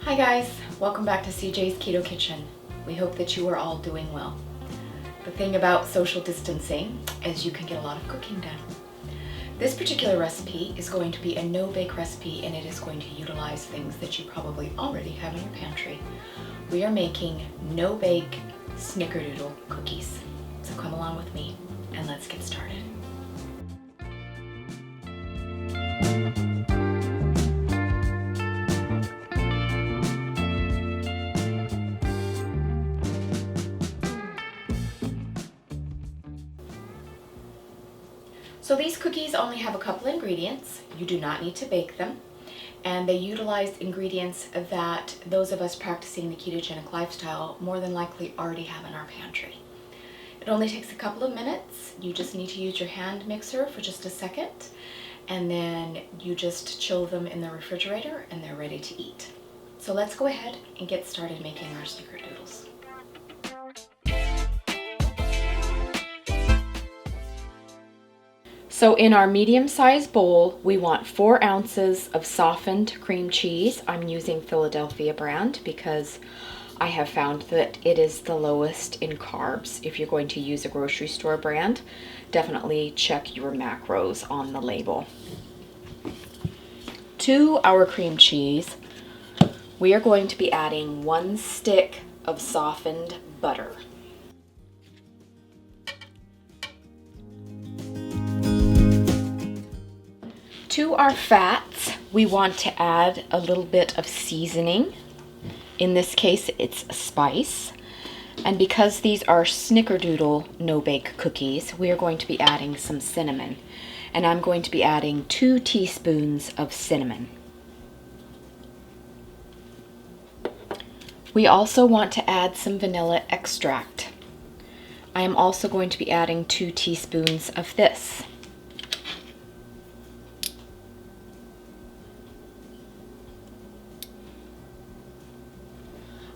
Hi guys, welcome back to CJ's Keto Kitchen. We hope that you are all doing well. The thing about social distancing is you can get a lot of cooking done. This particular recipe is going to be a no-bake recipe, and it is going to utilize things that you probably already have in your pantry. We are making no-bake snickerdoodle cookies. So come along with me and let's get started. So these cookies only have a couple ingredients. You do not need to bake them, and they utilize ingredients that those of us practicing the ketogenic lifestyle more than likely already have in our pantry. It only takes a couple of minutes. You just need to use your hand mixer for just a second, and then you just chill them in the refrigerator and they're ready to eat. So let's go ahead and get started making our snickerdoodles. So in our medium-sized bowl, we want 4 ounces of softened cream cheese. I'm using Philadelphia brand because I have found that it is the lowest in carbs. If you're going to use a grocery store brand, definitely check your macros on the label. To our cream cheese, we are going to be adding 1 stick of softened butter. To our fats, we want to add a little bit of seasoning. In this case, it's spice. And because these are Snickerdoodle No Bake Cookies, we are going to be adding some cinnamon. And I'm going to be adding 2 teaspoons of cinnamon. We also want to add some vanilla extract. I am also going to be adding 2 teaspoons of this.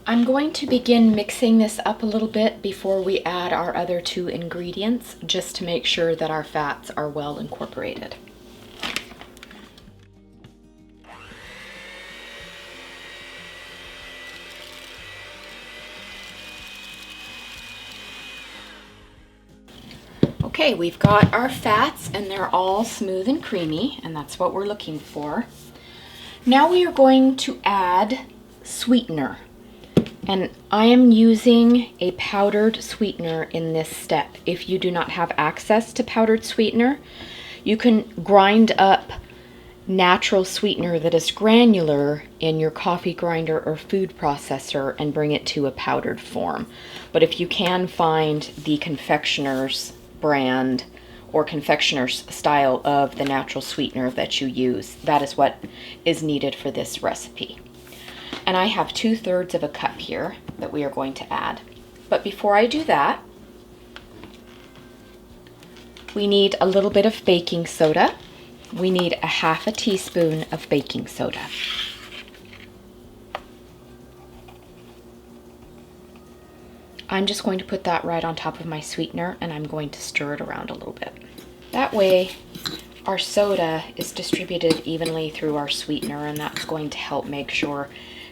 I'm going to begin mixing this up a little bit before we add our other 2 ingredients, just to make sure that our fats are well incorporated. Okay, we've got our fats and they're all smooth and creamy, and that's what we're looking for. Now we are going to add sweetener. And I am using a powdered sweetener in this step. If you do not have access to powdered sweetener, you can grind up natural sweetener that is granular in your coffee grinder or food processor and bring it to a powdered form. But if you can find the confectioner's brand or confectioner's style of the natural sweetener that you use, that is what is needed for this recipe. And I have 2/3 of a cup here that we are going to add. But before I do that, we need a little bit of baking soda. We need a 1/2 teaspoon of baking soda. I'm just going to put that right on top of my sweetener, and I'm going to stir it around a little bit. That way, our soda is distributed evenly through our sweetener, and that's going to help make sure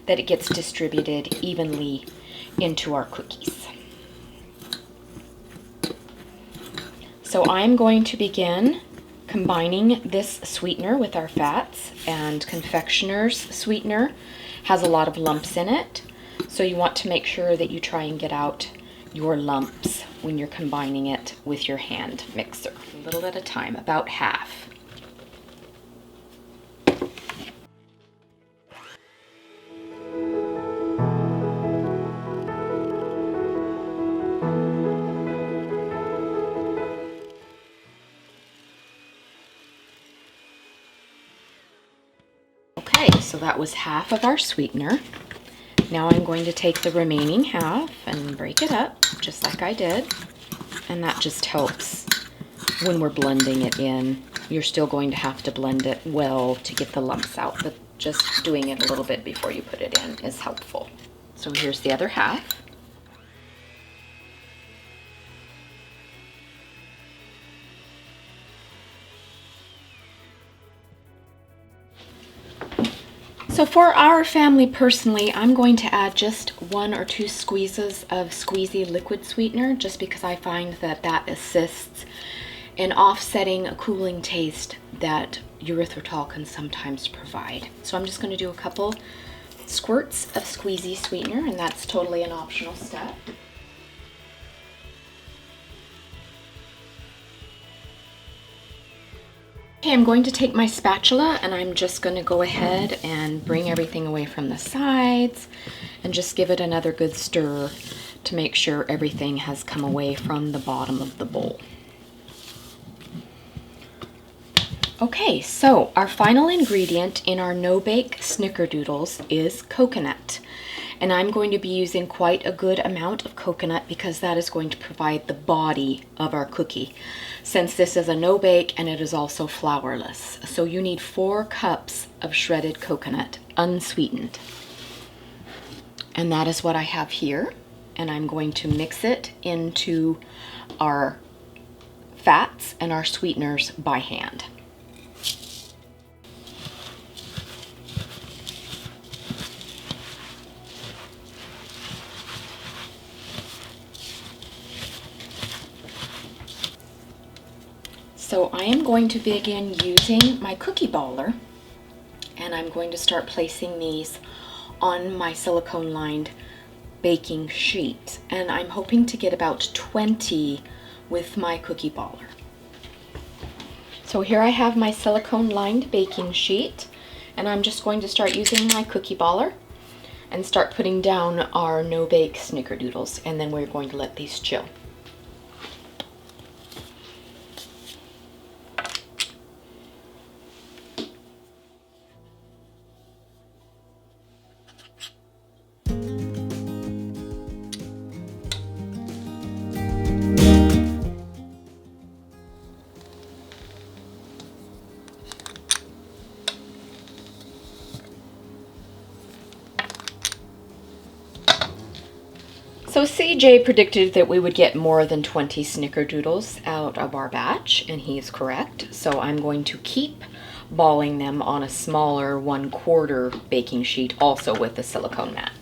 that it gets distributed evenly into our cookies. So I'm going to begin combining this sweetener with our fats, and confectioner's sweetener has a lot of lumps in it, so you want to make sure that you try and get out your lumps when you're combining it with your hand mixer. A little at a time, about half. Okay, so that was half of our sweetener. Now I'm going to take the remaining half and break it up, just like I did. And that just helps when we're blending it in. You're still going to have to blend it well to get the lumps out, but just doing it a little bit before you put it in is helpful. So here's the other half. So for our family personally, I'm going to add just 1 or 2 squeezes of squeezy liquid sweetener, just because I find that that assists in offsetting a cooling taste that erythritol can sometimes provide. So I'm just going to do a couple squirts of squeezy sweetener, and that's totally an optional step. Okay, I'm going to take my spatula and I'm just going to go ahead and bring everything away from the sides and just give it another good stir to make sure everything has come away from the bottom of the bowl. Okay, so our final ingredient in our no-bake snickerdoodles is coconut. And I'm going to be using quite a good amount of coconut because that is going to provide the body of our cookie, since this is a no-bake and it is also flourless. So you need 4 cups of shredded coconut, unsweetened. And that is what I have here. And I'm going to mix it into our fats and our sweeteners by hand. So I am going to begin using my cookie baller, and I'm going to start placing these on my silicone lined baking sheet, and I'm hoping to get about 20 with my cookie baller. So here I have my silicone lined baking sheet, and I'm just going to start using my cookie baller and start putting down our no-bake snickerdoodles, and then we're going to let these chill. So CJ predicted that we would get more than 20 snickerdoodles out of our batch, and he is correct. So I'm going to keep balling them on a smaller 1/4 baking sheet, also with the silicone mat.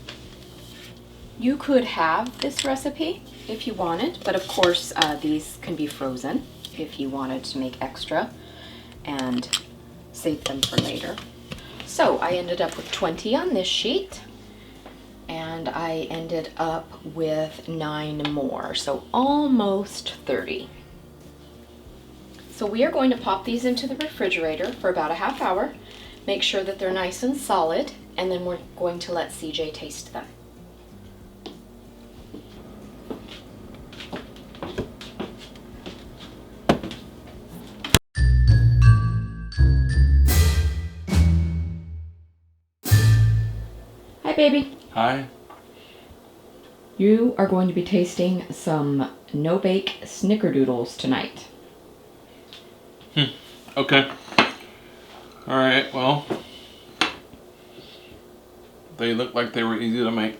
You could have this recipe if you wanted, but of course these can be frozen if you wanted to make extra and save them for later. So I ended up with 20 on this sheet, and I ended up with 9 more, so almost 30. So we are going to pop these into the refrigerator for about a half hour, make sure that they're nice and solid, and then we're going to let CJ taste them. Hi, baby. Hi. You are going to be tasting some no-bake snickerdoodles tonight. Okay. Alright, well, they look like they were easy to make.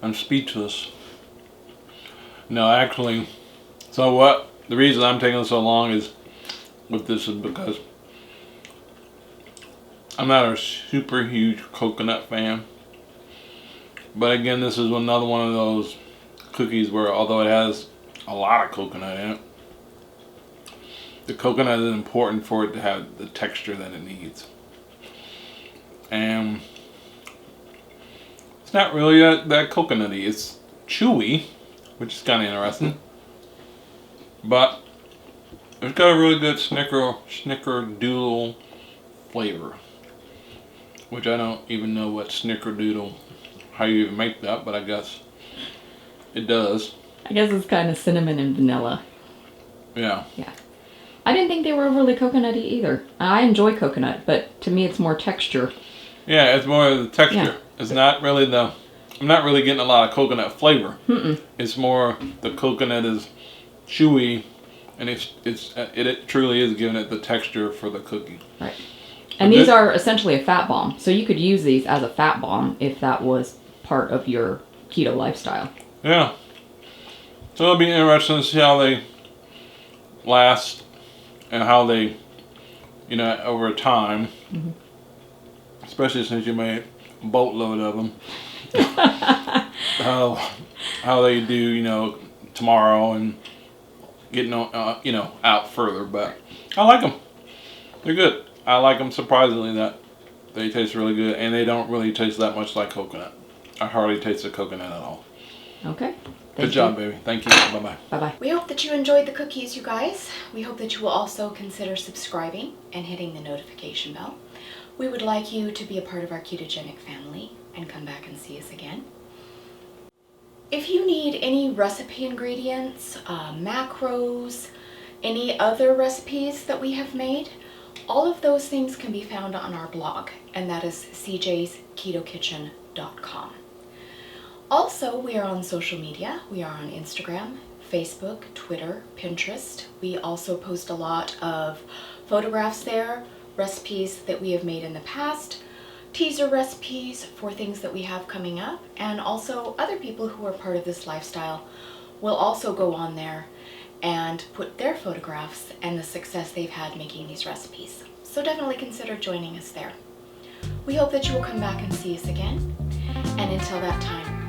I'm speechless. No, actually, so what? The reason I'm taking so long is with this is because I'm not a super huge coconut fan. But again, this is another one of those cookies where, although it has a lot of coconut in it, the coconut is important for it to have the texture that it needs. And it's not really that coconutty. It's chewy, which is kind of interesting. But it's got a really good snickerdoodle flavor, which I don't even know what snickerdoodle, how you even make that, but I guess it does. I guess it's kind of cinnamon and vanilla. Yeah. Yeah. I didn't think they were overly coconutty either. I enjoy coconut, but to me it's more texture. Yeah, it's more of the texture. Yeah. It's not really I'm not really getting a lot of coconut flavor. Mm-mm. It's more the coconut is chewy, and it truly is giving it the texture for the cookie. Right. And these are essentially a fat bomb. So you could use these as a fat bomb if that was part of your keto lifestyle. Yeah. So it'll be interesting to see how they last and how they, you know, over time. Mm-hmm. Especially since you made a boatload of them. how they do, you know, tomorrow and getting you know, out further. But I like them. They're good. I like them surprisingly that they taste really good, and they don't really taste that much like coconut. I hardly taste the coconut at all. Okay. Good job, baby. Thank you. Bye-bye. Bye-bye. We hope that you enjoyed the cookies, you guys. We hope that you will also consider subscribing and hitting the notification bell. We would like you to be a part of our ketogenic family and come back and see us again. If you need any recipe ingredients, macros, any other recipes that we have made, all of those things can be found on our blog, and that is cjsketokitchen.com. Also, we are on social media. We are on Instagram, Facebook, Twitter, Pinterest. We also post a lot of photographs there, recipes that we have made in the past, teaser recipes for things that we have coming up, and also other people who are part of this lifestyle will also go on there and put their photographs and the success they've had making these recipes. So definitely consider joining us there. We hope that you will come back and see us again, and until that time,